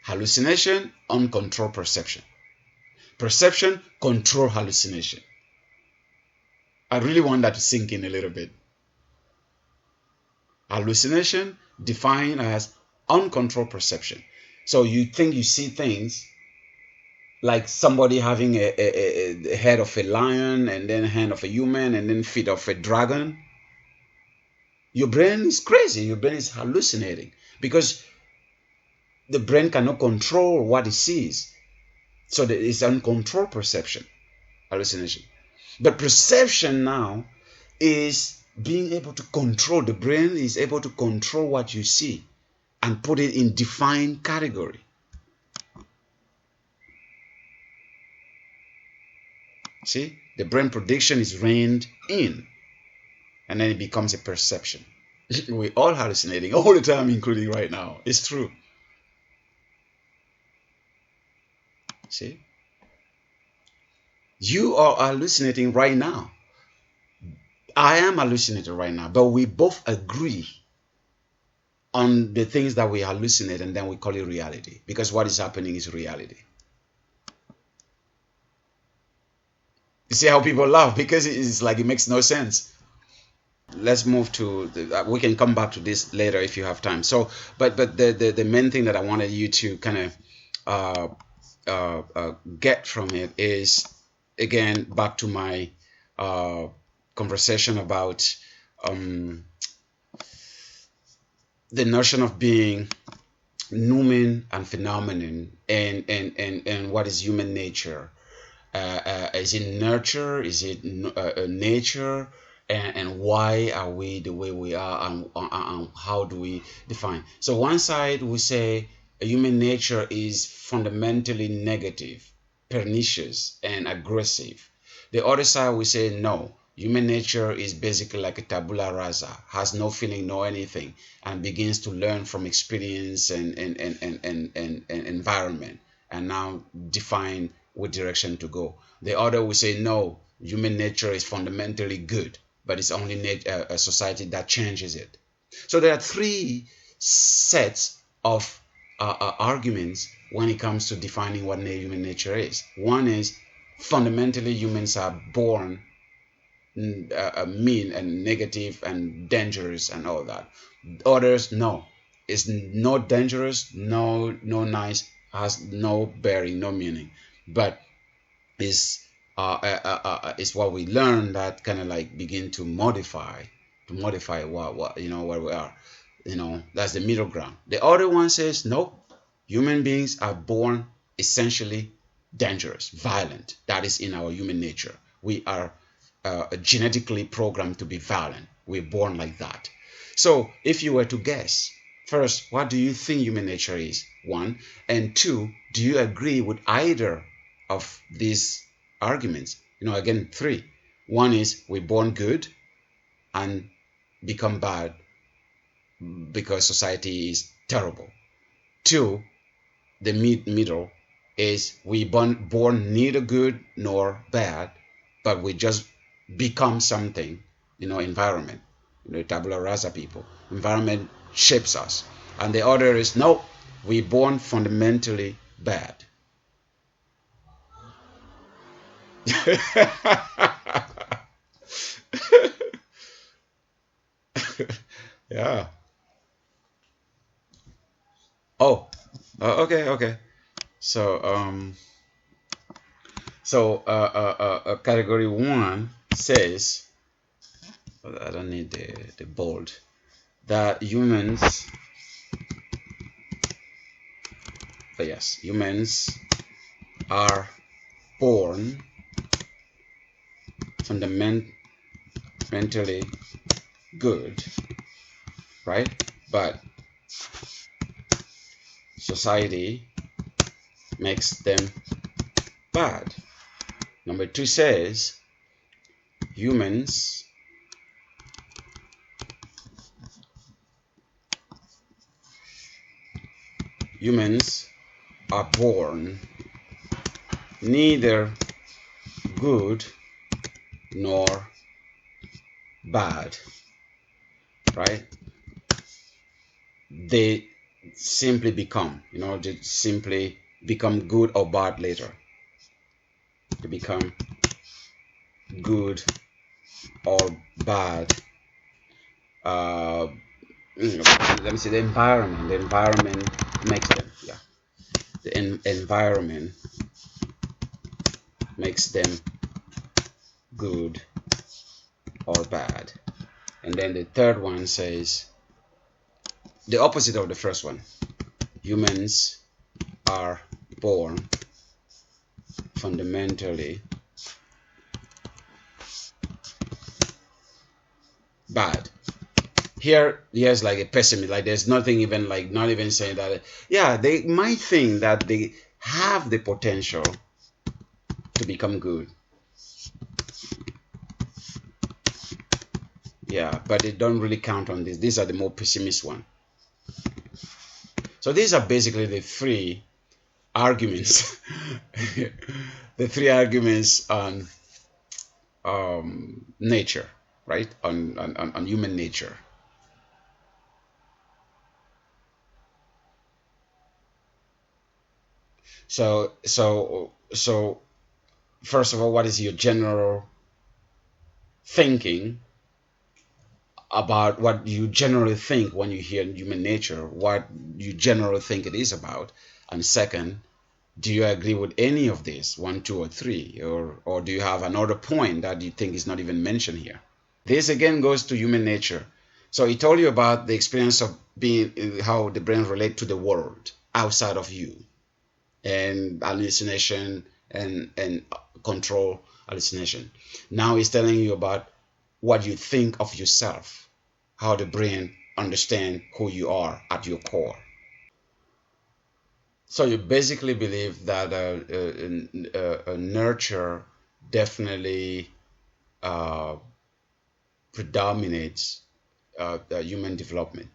Hallucination, uncontrolled perception. Perception, control hallucination. I really want that to sink in a little bit. Hallucination defined as uncontrolled perception. So you think you see things like somebody having a head of a lion, and then hand of a human, and then feet of a dragon. Your brain is crazy. Your brain is hallucinating because the brain cannot control what it sees. So it's uncontrolled perception, hallucination. But perception now is being able to control. The brain is able to control what you see and put it in defined category. See, the brain prediction is reined in, and then it becomes a perception. We're all hallucinating all the time, including right now. It's true. See? You are hallucinating right now. I am hallucinating right now, but we both agree on the things that we hallucinate, and then we call it reality, because what is happening is reality. You see how people laugh? Because it's like it makes no sense. Let's move to we can come back to this later if you have time. So but the main thing that I wanted you to kind of get from it is, again, back to my conversation about the notion of being noumen and phenomenon, and what is human nature. Is it nurture? Is it nature? And why are we the way we are, and how do we define? So one side we say human nature is fundamentally negative, pernicious, and aggressive. The other side we say no, human nature is basically like a tabula rasa, has no feeling, no anything, and begins to learn from experience and environment, and now define what direction to go. The other will say no, human nature is fundamentally good, but it's only a society that changes it. So there are three sets of arguments when it comes to defining what human nature is. One is fundamentally humans are born mean and negative and dangerous and all that. Others, no, it's not dangerous, no nice, has no bearing, no meaning, but is what we learn that kind of like begin to modify what where we are. That's the middle ground. The other one says no, human beings are born essentially dangerous, violent. That is in our human nature. We are genetically programmed to be violent. We're born like that. So if you were to guess, first, what do you think human nature is? One. And two, do you agree with either of these arguments? Again, three. One is we're born good and become bad because society is terrible. Two, the middle is we born neither good nor bad, but we just become something, environment, tabula rasa people. Environment shapes us. And the other is no, we born fundamentally bad. Yeah. Oh, okay. So category one says, I don't need the bold, that humans, yes, humans are born fundamentally good, right? But society makes them bad. Number two says humans are born neither good nor bad, right? simply become, they simply become good or bad later. They become good or bad. Uh, Let me see, the environment makes them, yeah. The environment makes them good or bad. And then the third one says the opposite of the first one. Humans are born fundamentally bad. Here's like a pessimist, like there's nothing even, like not even saying that, yeah, they might think that they have the potential to become good. Yeah, but they don't really count on this. These are the more pessimist one. So these are basically the three arguments. The three arguments on nature, right? On human nature. So first of all, what is your general thinking about what you generally think when you hear human nature, what you generally think it is about? And second, do you agree with any of this, 1, 2, or 3, or do you have another point that you think is not even mentioned here? This again goes to human nature. So he told you about the experience of being, how the brain relates to the world outside of you, and hallucination and control hallucination. Now he's telling you about what you think of yourself, how the brain understands who you are at your core. So you basically believe that nurture definitely predominates human development.